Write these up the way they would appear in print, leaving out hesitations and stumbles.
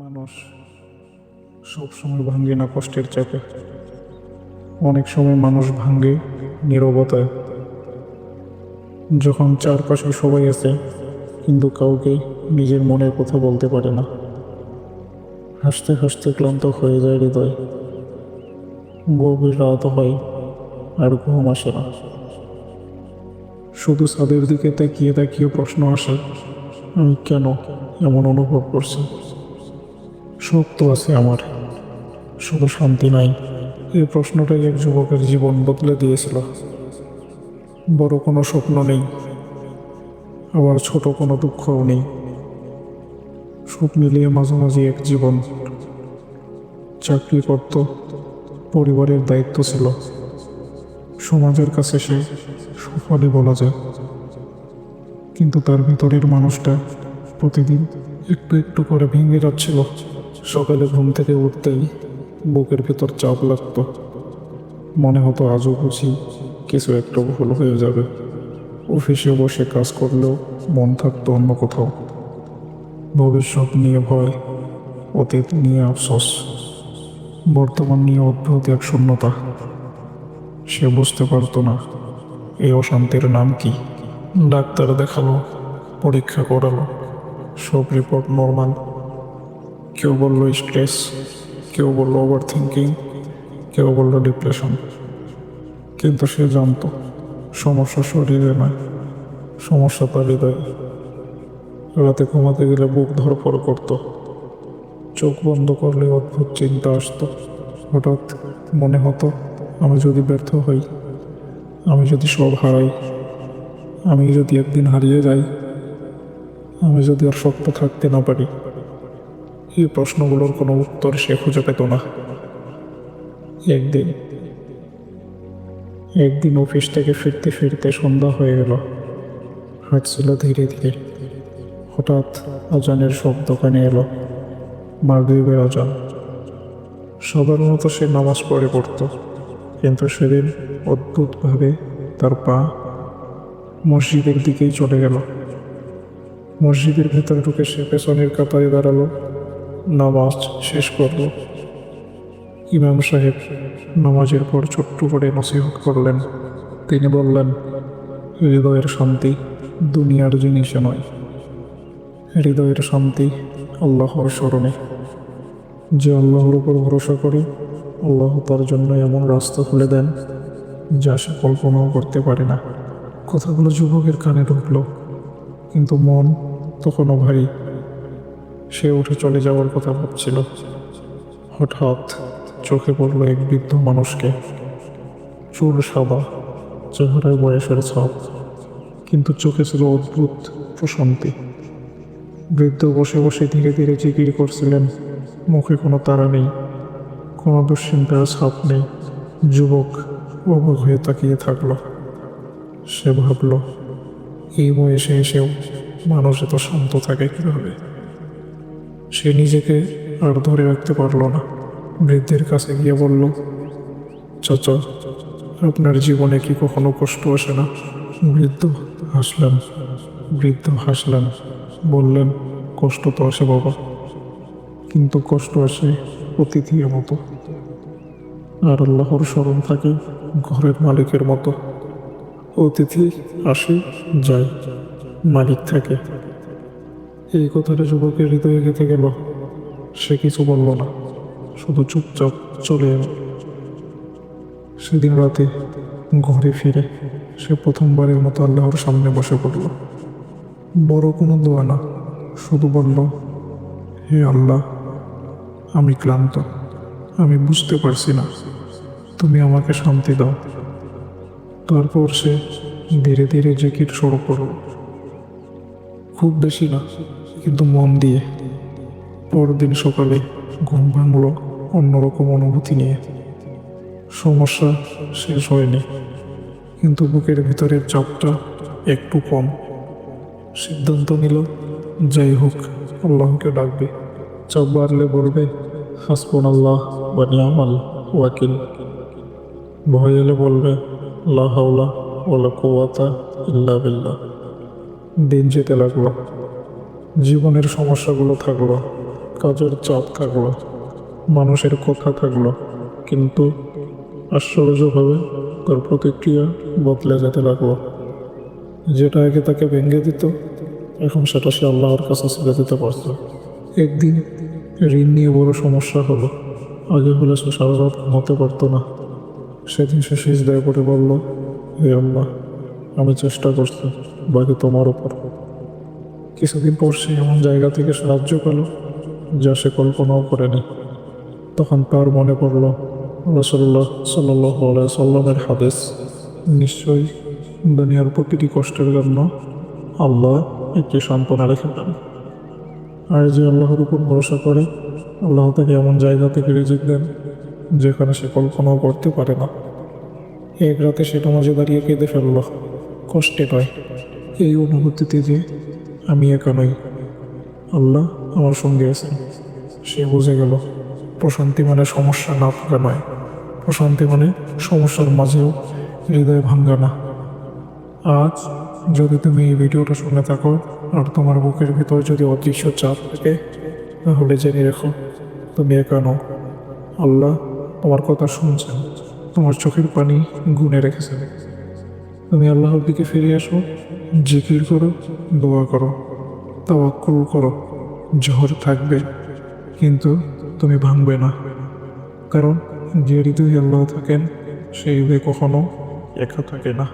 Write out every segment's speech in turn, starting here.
মানুষ সবসময় ভাঙ্গে না কষ্টের চাপে। অনেক সময় মানুষ ভাঙ্গে নীরবতায়, যখন চারপাশে সবাই আছে কিন্তু কাউকে নিজের মনের কথা বলতে পারে না। হাসতে হাসতে ক্লান্ত হয়ে যায় হৃদয়, গভীর রাত হয় আর ঘুম আসে না। শুধু ছাদের দিকে তাকিয়ে তাকিয়ে প্রশ্ন আসে, আমি কেন এমন অনুভব করছি? সব তো আছে আমার, শুধু শান্তি নাই। এই প্রশ্নটাই এক যুবকের জীবন বদলে দিয়েছিল। বড় কোনো স্বপ্ন নেই, আবার ছোট কোনো দুঃখও নেই। সব মিলিয়ে মাঝামাঝি এক জীবন। চাকরি করত, পরিবারের দায়িত্ব ছিল, সমাজের কাছে সে সুফলই বলা যায়। কিন্তু তার ভিতরের মানুষটা প্রতিদিন একটু একটু করে ভেঙে যাচ্ছিল। সকালে ঘুম থেকে উঠতেই বুকের ভেতর চাপ লাগতো। মনে হতো আজও বুঝি কিছু একটা ভুল হয়ে যাবে। অফিসে বসে কাজ করলেও মন থাকতো অন্য কোথাও। ভবিষ্যৎ নিয়ে ভয়, অতীত নিয়ে আফসোস, বর্তমান নিয়ে অদ্ভুত এক শূন্যতা। সে বুঝতে পারতো না এই অশান্তির নাম কি। ডাক্তার দেখালো, পরীক্ষা করালো, সব রিপোর্ট নর্মাল। কেউ বলল স্ট্রেস, কেউ বলল ওভার থিঙ্কিং, কেউ বলল ডিপ্রেশন। কিন্তু সে জানতো সমস্যা শরীরে নয়, সমস্যা তার হৃদয়ে। রাতে ঘুমাতে গেলে বুক ধড়ফড় করত, চোখ বন্ধ করলে অদ্ভুত চিন্তা আসতো। হঠাৎ মনে হতো, আমি যদি ব্যর্থ হই, আমি যদি সব হারাই, আমি যদি একদিন হারিয়ে যাই, আমি যদি আর শক্ত থাকতে না পারি। এই প্রশ্নগুলোর কোনো উত্তর সে খুঁজে পেত না। একদিন একদিন অফিস থেকে ফিরতে ফিরতে সন্ধ্যা হয়ে গেল। হাঁটছিল ধীরে ধীরে। হঠাৎ আজানের শব্দ কানে এলো, মাগরিবের আজান। সাধারণত সে নামাজ পড়তো, কিন্তু সেদিন অদ্ভুতভাবে তার পা মসজিদের দিকেই চলে গেল। মসজিদের ভেতরে ঢুকে সে পেছনের কাতারে দাঁড়ালো, নামাজ শেষ করল। ইমাম সাহেব নামাজের পর ছোট্ট করে নসিহত করলেন। তিনি বললেন, হৃদয়ের শান্তি দুনিয়ার জিনিসে নয়, হৃদয়ের শান্তি আল্লাহর স্মরণে। যে আল্লাহর উপর ভরসা করে, আল্লাহ তার জন্য এমন রাস্তা খুলে দেন যা সে কল্পনাও করতে পারে না। কথাগুলো যুবকের কানে ঢুকলো, কিন্তু মন তখনও ভারী। সে উঠে চলে যাওয়ার কথা ভাবছিল। হঠাৎ চোখে পড়ল এক বৃদ্ধ মানুষকে। চুল সাদা, চেহারায় বয়সের ছাপ, কিন্তু চোখে ছিল অদ্ভুত প্রশান্তি। বৃদ্ধ বসে বসে ধীরে ধীরে জিকির করছিলেন। মুখে কোনো তাড়া নেই, কোনো দুশ্চিন্তার ছাপ নেই। যুবক অবাক হয়ে তাকিয়ে থাকলো। সে ভাবল, এই বয়সে এসেও মানুষ এত শান্ত থাকে কিভাবে? সে নিজেকে আর ধরে রাখতে পারল না। বৃদ্ধের কাছে গিয়ে বলল, চাচা, আপনার জীবনে কি কখনো কষ্ট আসে না? বৃদ্ধ হাসলেন। বললেন, কষ্ট তো আসে বাবা, কিন্তু কষ্ট আসে অতিথির মতো, আর আল্লাহর স্মরণ থাকে ঘরের মালিকের মতো। অতিথি আসে যায়, মালিক থাকে। এই কথাটা যুবকের হৃদয়ে গেঁথে গেল। সে কিছু বলল না, শুধু চুপচাপ চলে এল। সেদিন রাতে ঘরে ফিরে সে প্রথমবারের মতো আল্লাহর সামনে বসে পড়ল। বড় কোনো দোয়া না, শুধু বলল, হে আল্লাহ, আমি ক্লান্ত, আমি বুঝতে পারছি না, তুমি আমাকে শান্তি দাও। তারপর সে ধীরে ধীরে জিকির শুরু করল। খুব বেশি না, কিন্তু মন দিয়ে। পরদিন সকালে ঘুম ভাঙল অন্যরকম অনুভূতি নিয়ে। সমস্যা শেষ হয়নি, কিন্তু বুকের ভিতরের চাপটা একটু কম। সিদ্ধান্ত নিল, যাই হোক আল্লাহকে ডাকবে। চাপ বাড়লে বলবে, হাসবুনাল্লাহ ওয়া নি'মাল ওয়াকিল। ভয় এলে বলবে, লা হাওলা ওয়ালা কুওয়াতা ইল্লা বিল্লাহ। দিন যেতে লাগলো, জীবনের সমস্যাগুলো থাকলো, কাজের চাপ থাকলো, মানুষের কথা থাকলো, কিন্তু আশ্চর্যভাবে তার প্রতিক্রিয়া বদলে যেতে লাগলো। যেটা আগে তাকে ভেঙে দিত, এখন সেটা সে আল্লাহর কাছে ছেড়ে দিতে পারত। একদিন ঋণ নিয়ে বড় সমস্যা হলো। আগে হলে সে সারা রাত ঘুমাতে পারতো না। সেদিন সে সিজদায় পড়ে বলল, হে আল্লাহ, আমি চেষ্টা করছি, বাকি তোমার উপর। কিছুদিন পর সে এমন জায়গা থেকে সাহায্য পেল যা সে কল্পনাও করেনি। তখন তার মনে পড়ল রাসূলুল্লাহ সাল্লাল্লাহু আলাইহি সাল্লামের হাদিস, নিশ্চয়ই দুনিয়ার প্রতিটি কষ্টের জন্য আল্লাহ একটি সান্ত্বনা রেখে দেন। আর যে আল্লাহর উপর ভরসা করে, আল্লাহ তাকে এমন জায়গা থেকে রিজিক দেন যেখানে সে কল্পনাও করতে পারে না। এক রাতে সে নামাজে দাঁড়িয়ে কেঁদে ফেলল, কষ্টে নয়, এই অনুভূতিতে যে আমি একা নই, আল্লাহ আমার সঙ্গে আছেন। সে বুঝে গেল প্রশান্তি মানে সমস্যা না থাকা নয়, প্রশান্তি মানে সমস্যার মাঝেও হৃদয় ভাঙ্গা না। আজ যদি তুমি এই ভিডিওটা শুনে থাকো আর তোমার বুকের ভিতর যদি অদৃশ্য চাপ থাকে, তাহলে জেনে রেখো তুমি একা নও। আল্লাহ তোমার কথা শুনছেন, তোমার চোখের পানি গুনে রেখেছেন। তুমি আল্লাহর দিকে ফিরে আসো, জিকির করো, দোয়া করো, তাওয়াক্কুল করো। ঝড় থাকবে, কিন্তু তুমি ভাঙবে না, কারণ যে হৃদয়ে আল্লাহ থাকেন সেই হৃদয় কখনো একা থাকে না।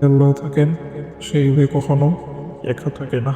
আল্লাহ থাকেন সেই হৃদয় কখনো একা থাকে না।